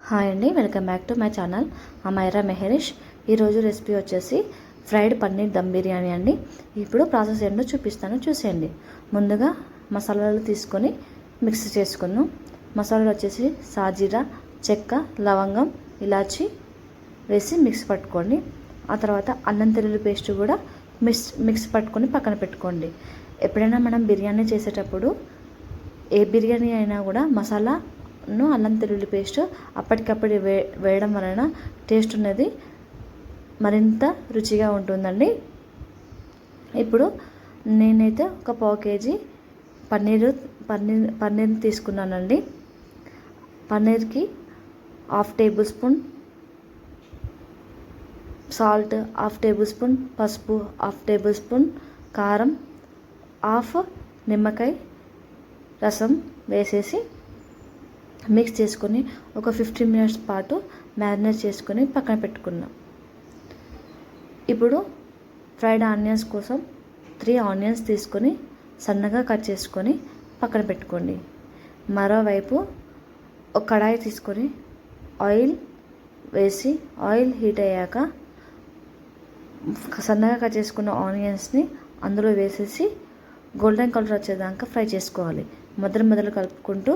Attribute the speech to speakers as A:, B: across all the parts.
A: Hi అండి, welcome back to my channel Amaira Mehrish. ఈరోజు recipe వచ్చేసి ఫ్రైడ్ పన్నీర్ దమ్ బిర్యానీ అండి. ఇప్పుడు ప్రాసెస్ ఏంటో చూపిస్తాను, చూసేయండి. ముందుగా మసాలాలు తీసుకొని మిక్స్ చేసుకున్నాం. మసాలాలు వచ్చేసి సాజీరా, చెక్క, లవంగం, ఇలాచి వేసి మిక్స్ పట్టుకోండి. ఆ తర్వాత అల్లం తెల్లుల్లి పేస్ట్ కూడా మిక్స్ పట్టుకొని పక్కన పెట్టుకోండి. ఎప్పుడైనా మనం బిర్యానీ చేసేటప్పుడు ఏ బిర్యానీ అయినా కూడా మసాలాను అల్లం తెల్లుల్లి పేస్ట్ అప్పటికప్పుడు వేయడం వలన టేస్ట్ ఉన్నది మరింత రుచిగా ఉంటుందండి. ఇప్పుడు నేనైతే ఒక పావు కేజీ పన్నీర్ తీసుకున్నానండి. పన్నీర్కి 1/2 table spoon salt, 1/2 table spoon పసుపు, 1/2 టేబుల్ స్పూన్ కారం, 1/2 నిమ్మకాయ రసం వేసేసి మిక్స్ చేసుకొని ఒక 15 మినిట్స్ పాటు మ్యారినేట్ చేసుకొని పక్కన పెట్టుకున్నాం. ఇప్పుడు ఫ్రైడ్ ఆనియన్స్ కోసం 3 ఆనియన్స్ తీసుకొని సన్నగా కట్ చేసుకొని పక్కన పెట్టుకోండి. మరోవైపు ఒక కడాయి తీసుకొని ఆయిల్ వేసి ఆయిల్ హీట్ అయ్యాక సన్నగా కట్ చేసుకున్న ఆనియన్స్ని అందులో వేసేసి గోల్డెన్ కలర్ వచ్చేదాకా ఫ్రై చేసుకోవాలి. మొదలు కలుపుకుంటూ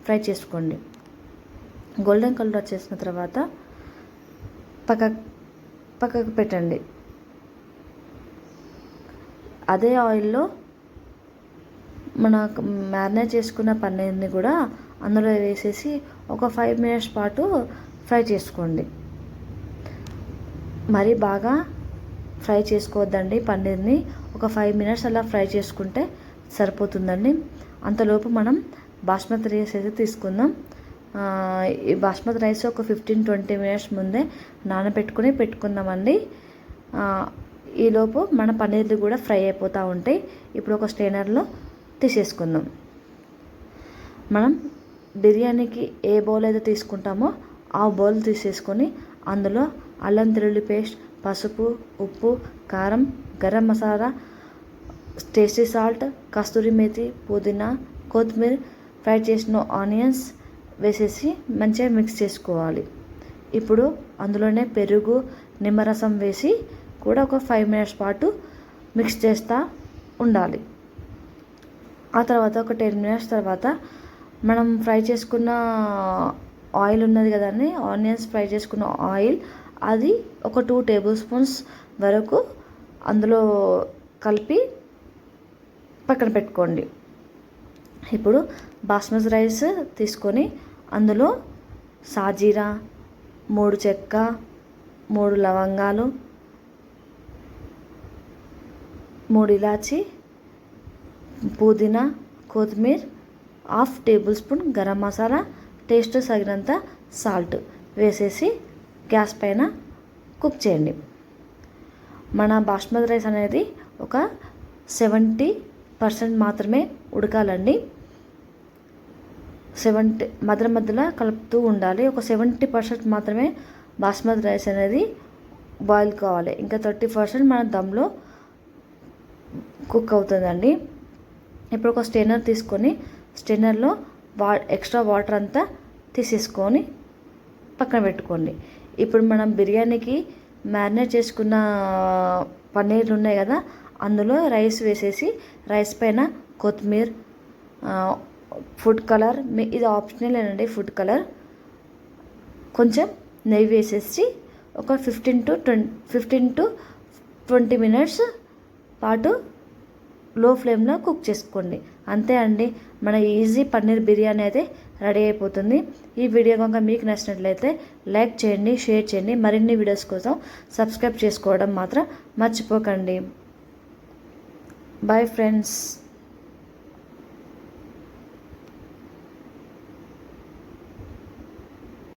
A: ఫ్రై చేసుకోండి. గోల్డెన్ కలర్ వచ్చేసిన తర్వాత పక్కకు పెట్టండి. అదే ఆయిల్లో మన మ్యారినేట్ చేసుకున్న పన్నీర్ని కూడా అందులో వేసేసి ఒక 5 మినిట్స్ పాటు ఫ్రై చేసుకోండి. మరి బాగా ఫ్రై చేసుకోవద్దండి పన్నీర్ని. ఒక 5 మినిట్స్ అలా ఫ్రై చేసుకుంటే సరిపోతుందండి. అంతలోపు మనం బాస్మతి రైస్ అయితే తీసుకుందాం. ఈ బాస్మతి రైస్ ఒక 15-20 మినిట్స్ ముందే పెట్టుకుందామండి. ఈలోపు మన పన్నీర్లు కూడా ఫ్రై అయిపోతూ ఉంటాయి. ఇప్పుడు ఒక స్ట్రైనర్లో తీసేసుకుందాం. మనం బిర్యానీకి ఏ బౌల్ అయితే తీసుకుంటామో ఆ బౌల్ తీసేసుకొని అందులో అల్లం తెల్లుల్లి పేస్ట్, పసుపు, ఉప్పు, కారం, గరం మసాలా, టేస్టీ సాల్ట్, కస్తూరి మేతి, పుదీనా, కొత్తిమీర, ఫ్రై చేసిన ఆనియన్స్ వేసేసి మంచిగా మిక్స్ చేసుకోవాలి. ఇప్పుడు అందులోనే పెరుగు, నిమ్మరసం వేసి కూడా ఒక 5 మినిట్స్ పాటు మిక్స్ చేస్తూ ఉండాలి. ఆ తర్వాత ఒక 10 మినిట్స్ తర్వాత మనం ఫ్రై చేసుకున్న ఆయిల్ ఉన్నది కదండి, ఆనియన్స్ ఫ్రై చేసుకున్న ఆయిల్, అది ఒక 2 టేబుల్ స్పూన్స్ వరకు అందులో కలిపి పక్కన పెట్టుకోండి. ఇప్పుడు బాస్మతి రైస్ తీసుకొని అందులో సాజీరా, 3 చెక్క, 3 లవంగాలు, 3 ఇలాచి, పుదీనా, కొత్తిమీర, 1/2 table spoon garam masala, taste తగినంత సాల్ట్ వేసేసి గ్యాస్ పైన కుక్ చేయండి. మన బాస్మతి రైస్ అనేది ఒక 70% మాత్రమే ఉడకాలండి. 70 మధ్యలో కలుపుతూ ఉండాలి. ఒక 70% మాత్రమే బాస్మతి రైస్ అనేది బాయిల్ కావాలి. ఇంకా 30% మన దమ్లో కుక్ అవుతుందండి. ఇప్పుడు ఒక స్ట్రైనర్ తీసుకొని స్ట్రైనర్లో ఎక్స్ట్రా వాటర్ అంతా తీసేసుకొని పక్కన పెట్టుకోండి. ఇప్పుడు మనం బిర్యానీకి మ్యారినేట్ చేసుకున్న పన్నీర్లు ఉన్నాయి కదా, అందులో రైస్ వేసేసి రైస్ పైన కొత్తిమీర, ఫుడ్ కలర్, ఇది ఆప్షనల్ అండి, ఫుడ్ కలర్, కొంచెం నెయ్యి వేసేసి ఒక 15 to 20 మినిట్స్ పాటు లో ఫ్లేమ్లో కుక్ చేసుకోండి. అంతే అండి, మన ఈజీ పన్నీర్ బిర్యానీ అయితే రెడీ అయిపోతుంది. ఈ వీడియో కనుక మీకు నచ్చినట్లయితే లైక్ చేయండి, షేర్ చేయండి. మరిన్ని వీడియోస్ కోసం సబ్స్క్రైబ్ చేసుకోవడం మాత్రం మర్చిపోకండి. Bye friends.